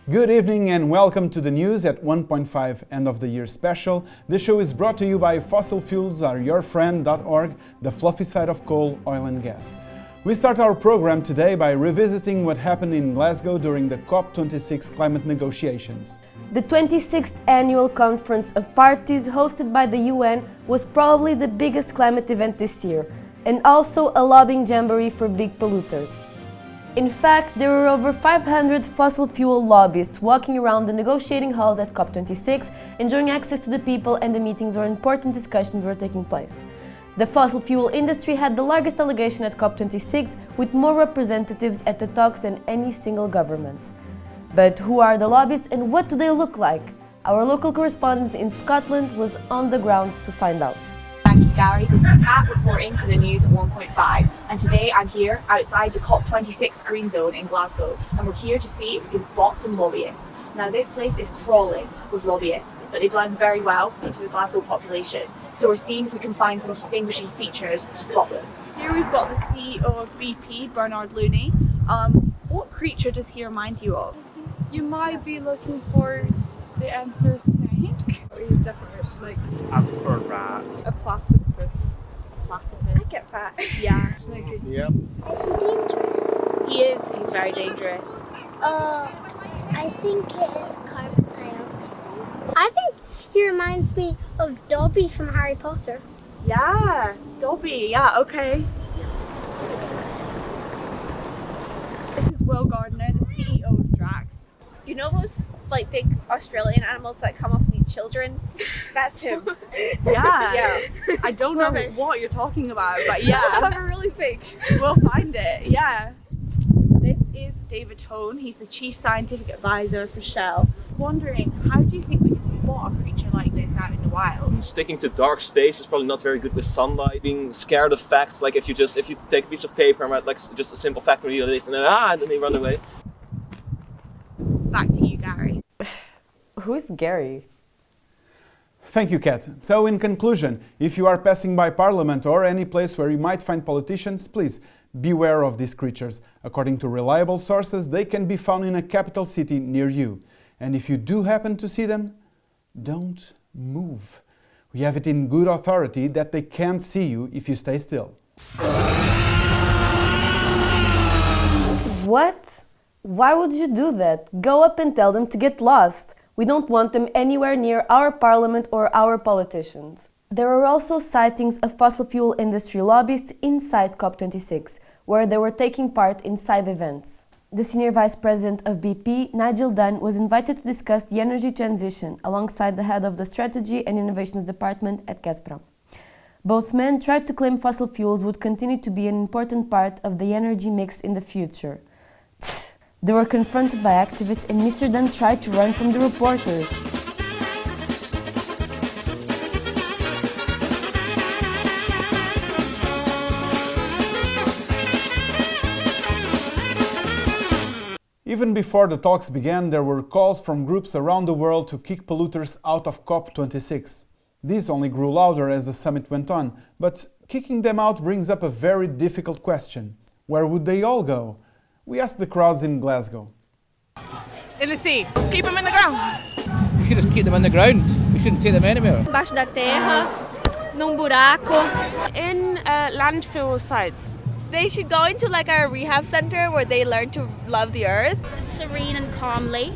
Good evening and welcome to the news at 1.5 end of the year special. This show is brought to you by fossilfuelsareyourfriend.org, the fluffy side of coal, oil and gas. We start our program today by revisiting what happened in Glasgow during the COP26 climate negotiations. The 26th annual conference of parties hosted by the UN was probably the biggest climate event this year, and also a lobbying jamboree for big polluters. In fact, there were over 500 fossil fuel lobbyists walking around the negotiating halls at COP26, enjoying access to the people and the meetings where important discussions were taking place. The fossil fuel industry had the largest delegation at COP26, with more representatives at the talks than any single government. But who are the lobbyists and what do they look like? Our local correspondent in Scotland was on the ground to find out. Thank you, Gary. This is Kat reporting for the news at 1.5, and today I'm here outside the COP26 Green Zone in Glasgow, and we're here to see if we can spot some lobbyists. Now, this place is crawling with lobbyists, but they blend very well into the Glasgow population, so we're seeing if we can find some distinguishing features to spot them. Here we've got the CEO of BP, Bernard Looney. What creature does he remind you of? You might be looking for the answer snake. Or you definitely like I prefer rat. a platypus. Platypus. I get that. Yeah. Like a Yep. Is he dangerous? He is. He's very dangerous. I think it is carbon dioxide. I think he reminds me of Dobby from Harry Potter. Yeah. Dobby. Yeah. Okay. This is Will Gardner, the CEO of Drax. You know those like big Australian animals that come up and eat children? That's him. Yeah. Yeah. I don't know Perfect. what you're talking about, but yeah. Some are really big. We'll find it. Yeah. This is David Hone. He's the Chief Scientific Advisor for Shell. Wondering, how do you think we can spot a creature like this out in the wild? Sticking to dark space is probably not very good with sunlight. Being scared of facts, like if you take a piece of paper and write like just a simple fact on the list and then they run away. Back to you, Gary. Who's Gary? Thank you, Kat. So in conclusion, if you are passing by Parliament or any place where you might find politicians, please beware of these creatures. According to reliable sources, they can be found in a capital city near you. And if you do happen to see them, don't move. We have it in good authority that they can't see you if you stay still. What? Why would you do that? Go up and tell them to get lost. We don't want them anywhere near our parliament or our politicians. There are also sightings of fossil fuel industry lobbyists inside COP26, where they were taking part in side events. The senior vice president of BP, Nigel Dunn, was invited to discuss the energy transition alongside the head of the Strategy and Innovations Department at Gazprom. Both men tried to claim fossil fuels would continue to be an important part of the energy mix in the future. They were confronted by activists and Mr. Dunn tried to run from the reporters. Even before the talks began, there were calls from groups around the world to kick polluters out of COP26. These only grew louder as the summit went on, but kicking them out brings up a very difficult question. Where would they all go? We asked the crowds in Glasgow. In the sea. Keep them in the ground. We should just keep them on the ground. We shouldn't take them anywhere. Embaixo da terra, num buraco. in landfill sites. They should go into like a rehab center where they learn to love the earth. Serene and calmly.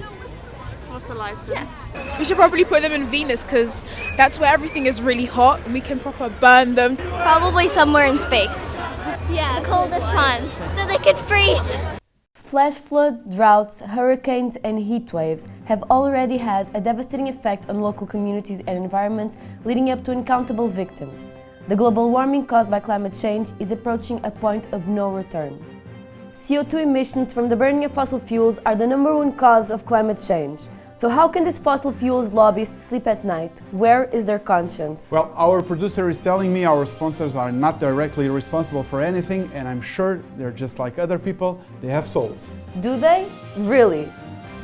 Fossilize them. Yeah. We should probably put them in Venus because that's where everything is really hot and we can proper burn them. Probably somewhere in space. Yeah, cold is fun. So they could freeze. Flash flood, droughts, hurricanes and heat waves have already had a devastating effect on local communities and environments, leading up to uncountable victims. The global warming caused by climate change is approaching a point of no return. CO2 emissions from the burning of fossil fuels are the #1 cause of climate change. So how can these fossil fuels lobbyists sleep at night? Where is their conscience? Well, our producer is telling me our sponsors are not directly responsible for anything, and I'm sure they're just like other people, they have souls. Do they? Really?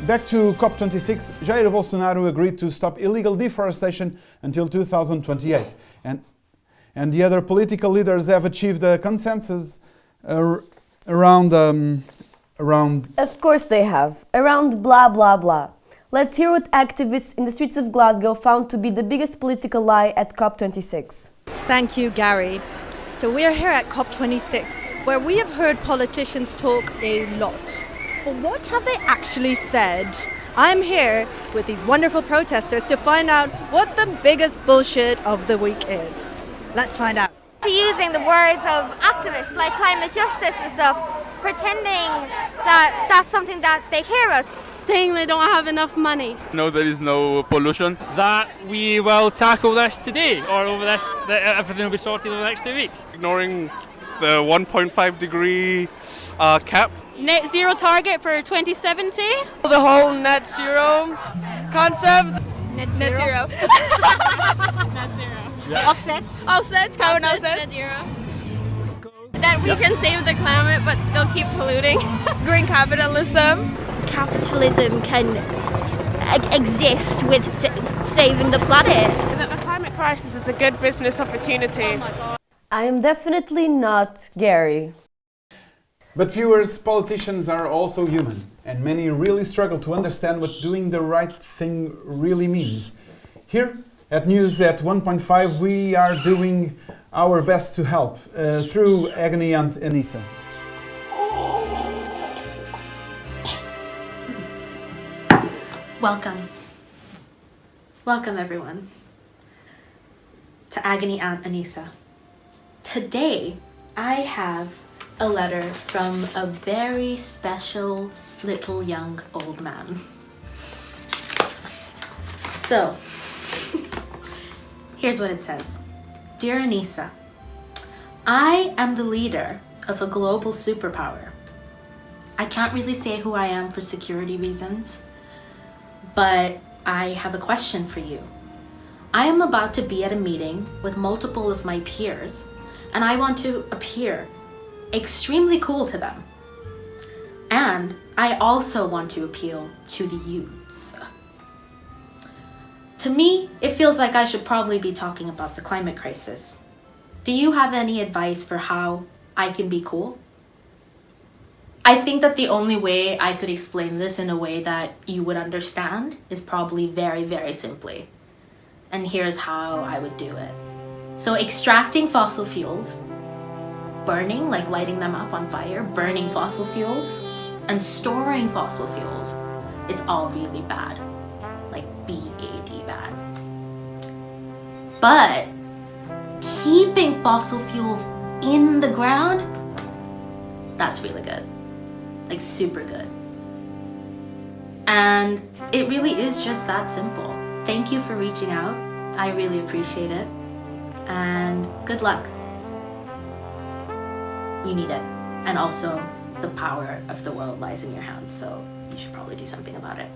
Back to COP26, Jair Bolsonaro agreed to stop illegal deforestation until 2028. and the other political leaders have achieved a consensus around. Of course they have. Around blah blah blah. Let's hear what activists in the streets of Glasgow found to be the biggest political lie at COP26. Thank you, Gary. So we are here at COP26, where we have heard politicians talk a lot. But what have they actually said? I'm here with these wonderful protesters to find out what the biggest bullshit of the week is. Let's find out. Using the words of activists like climate justice and stuff, pretending that that's something that they care about. Saying they don't have enough money. No, there is no pollution. That we will tackle this today, or over this, that everything will be sorted over the next 2 weeks. Ignoring the 1.5 degree cap. Net zero target for 2070. The whole net zero concept. Net zero. Net zero. Yeah. Offsets, carbon offsets. Net zero. That we can save the climate but still keep polluting. Green capitalism. Capitalism can exist with saving the planet. The climate crisis is a good business opportunity. Oh my God. I am definitely not Gary. But viewers, politicians are also human, and many really struggle to understand what doing the right thing really means. Here at News at 1.5 we are doing our best to help through a.k.a. and Anissa. Welcome. Welcome everyone to Agony Aunt Anissa. Today I have a letter from a very special little young old man. So, here's what it says. Dear Anissa, I am the leader of a global superpower. I can't really say who I am for security reasons, but I have a question for you. I am about to be at a meeting with multiple of my peers, and I want to appear extremely cool to them. And I also want to appeal to the youths. To me, it feels like I should probably be talking about the climate crisis. Do you have any advice for how I can be cool? I think that the only way I could explain this in a way that you would understand is probably very, very simply. And here's how I would do it. So extracting fossil fuels, burning, like lighting them up on fire, burning fossil fuels, and storing fossil fuels, it's all really bad. Like B-A-D bad. But keeping fossil fuels in the ground, that's really good. Like super good. And it really is just that simple. Thank you for reaching out. I really appreciate it. And good luck. You need it. And also the power of the world lies in your hands, so you should probably do something about it.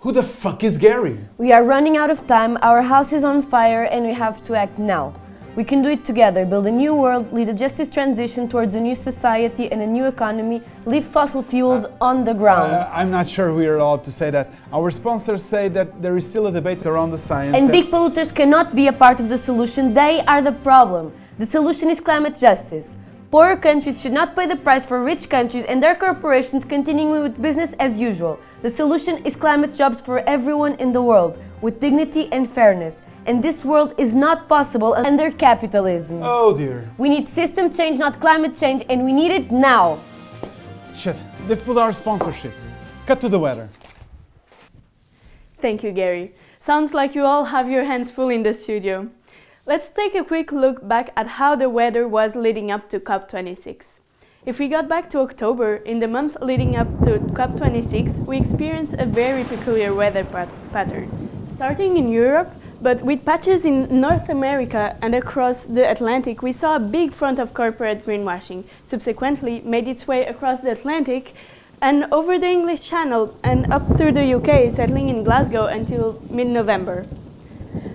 Who the fuck is Gary? We are running out of time, our house is on fire, and we have to act now. We can do it together, build a new world, lead a justice transition towards a new society and a new economy, leave fossil fuels on the ground. I'm not sure we are allowed to say that. Our sponsors say that there is still a debate around the science. And big polluters cannot be a part of the solution, they are the problem. The solution is climate justice. Poorer countries should not pay the price for rich countries and their corporations continuing with business as usual. The solution is climate jobs for everyone in the world, with dignity and fairness. And this world is not possible under capitalism. Oh dear. We need system change, not climate change, and we need it now. Shit, they've pulled our sponsorship. Cut to the weather. Thank you, Gary. Sounds like you all have your hands full in the studio. Let's take a quick look back at how the weather was leading up to COP26. If we got back to October, in the month leading up to COP26, we experienced a very peculiar weather pattern. Starting in Europe, but with patches in North America and across the Atlantic, we saw a big front of corporate greenwashing, subsequently made its way across the Atlantic and over the English Channel and up through the UK, settling in Glasgow until mid-November.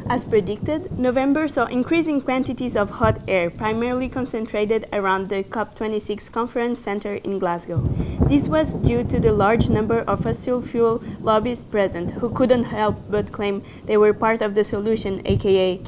As predicted, November saw increasing quantities of hot air, primarily concentrated around the COP26 conference center in Glasgow. This was due to the large number of fossil fuel lobbyists present, who couldn't help but claim they were part of the solution, aka